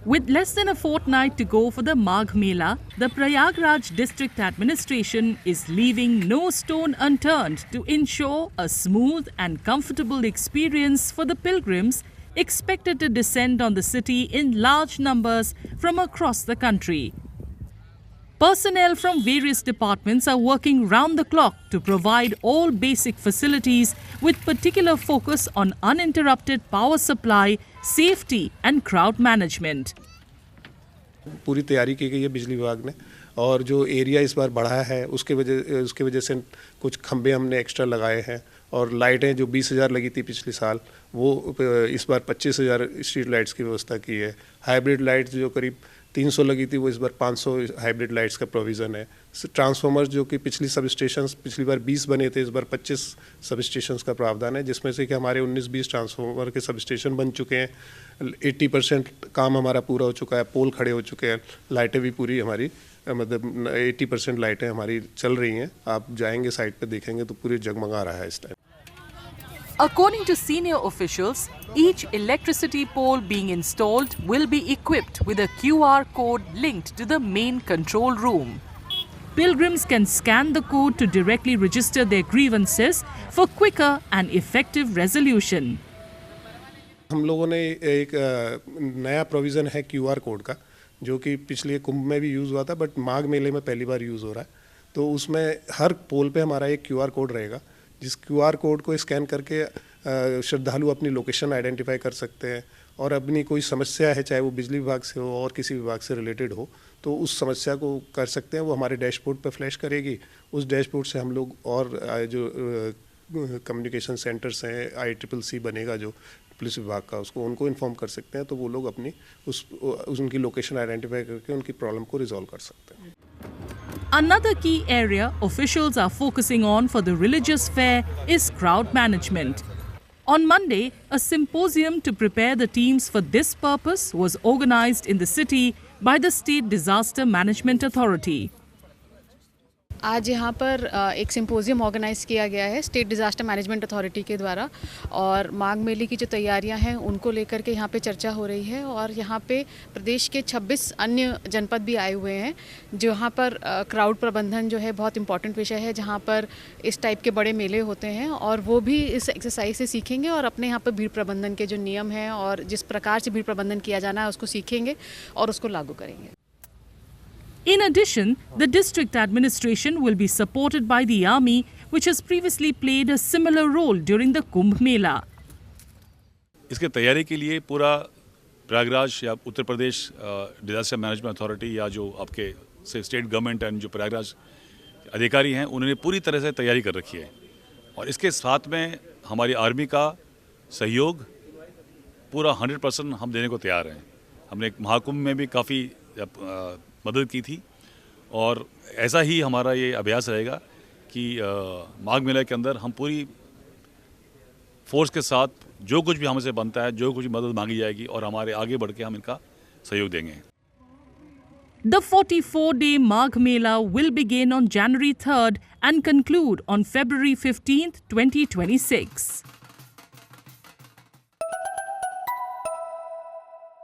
With less than a fortnight to go for the Magh Mela, the Prayagraj District Administration is leaving no stone unturned to ensure a smooth and comfortable experience for the pilgrims expected to descend on the city in large numbers from across the country. Personnel from various departments are working round the clock to provide all basic facilities with particular focus on uninterrupted power supply, safety and crowd management. पूरी तैयारी की गई है बिजली विभाग ने और जो एरिया इस बार बढ़ा है उसके वजह से कुछ खंबे हमने एक्स्ट्रा लगाए हैं और लाइटें जो 20,000 लगी थी पिछले साल वो इस बार 25,000 स्ट्रीट लाइट्स की व्यवस्था की है। हाइब्रिड लाइट्स जो करीब 300 लगी थी वो इस बार 500 हाइब्रिड लाइट्स का प्रोविज़न है। ट्रांसफार्मर्स जो कि पिछली बार 20 बने थे, इस बार 25 सब स्टेशंस का प्रावधान है, जिसमें से कि हमारे 19-20 ट्रांसफार्मर के सब स्टेशन बन चुके हैं। 80% काम हमारा पूरा हो चुका है, पोल खड़े हो चुके हैं, लाइटें भी पूरी हमारी मतलब 80% लाइटें हमारी चल रही हैं। आप जाएंगे साइट पर देखेंगे तो पूरी जगमगा रहा है इस time. According to senior officials, each electricity pole being installed will be equipped with a QR code linked to the main control room. Pilgrims can scan the code to directly register their grievances for quicker and effective resolution. हम लोगों ने एक नया provision है QR code का, जो कि पिछले कुंभ में भी यूज़ हुआ था बट माघ मेले में पहली बार यूज़ हो रहा है। तो उसमें हर पोल पे हमारा एक QR कोड रहेगा, जिस QR कोड को स्कैन करके श्रद्धालु अपनी लोकेशन आइडेंटिफाई कर सकते हैं और अपनी कोई समस्या है, चाहे वो बिजली विभाग से हो और किसी विभाग से रिलेटेड हो, तो उस समस्या को कर सकते हैं। वो हमारे डैशबोर्ड पर फ्लैश करेगी। उस डैशबोर्ड से हम लोग और जो कम्युनिकेशन सेंटर्स हैं, ICCC बनेगा जो पुलिस विभाग का, उसको उनको इन्फॉर्म कर सकते हैं, तो वो लोग अपनी उनकी लोकेशन आइडेंटिफाई करके उनकी प्रॉब्लम को रिजॉल्व कर सकते हैं। Another key area officials are focusing on for the religious fair is crowd management. On Monday, a symposium to prepare the teams for this purpose was organized in the city by the State Disaster Management Authority. आज यहाँ पर एक symposium organise किया गया है state disaster management authority के द्वारा और माघ मेले की जो तैयारियाँ हैं उनको लेकर के यहाँ पे चर्चा हो रही है और यहाँ पे प्रदेश के 26 अन्य जनपद भी आए हुए हैं, जहाँ पर क्राउड प्रबंधन जो है बहुत इंपॉर्टेंट विषय है, जहाँ पर इस टाइप के बड़े मेले होते हैं और वो भी इस एक्सरसाइज से सीखेंगे और अपने यहाँ पर भीड़ प्रबंधन के जो नियम हैं और जिस प्रकार से भीड़ प्रबंधन किया जाना है उसको सीखेंगे और उसको लागू करेंगे। In addition, the district administration will be supported by the army, which has previously played a similar role during the Kumbh Mela. इसके तैयारी के लिए पूरा प्रयागराज या Uttar Pradesh disaster management authority या जो आपके स्टेट गवर्नमेंट एंड जो प्रयागराज अधिकारी हैं उन्होंने पूरी तरह से तैयारी कर रखी है और इसके साथ में हमारी आर्मी का सहयोग पूरा 100% हम देने को तैयार हैं। हमने महाकुंभ में भी काफ़ी मदद की थी और ऐसा ही हमारा ये अभ्यास रहेगा कि माघ मेले के अंदर हम पूरी फोर्स के साथ जो कुछ भी हमसे बनता है, जो कुछ भी मदद मांगी जाएगी और हमारे आगे बढ़ के हम इनका सहयोग देंगे। The 44-day Magh Mela will begin on January 3rd and conclude on February 15th, 2026.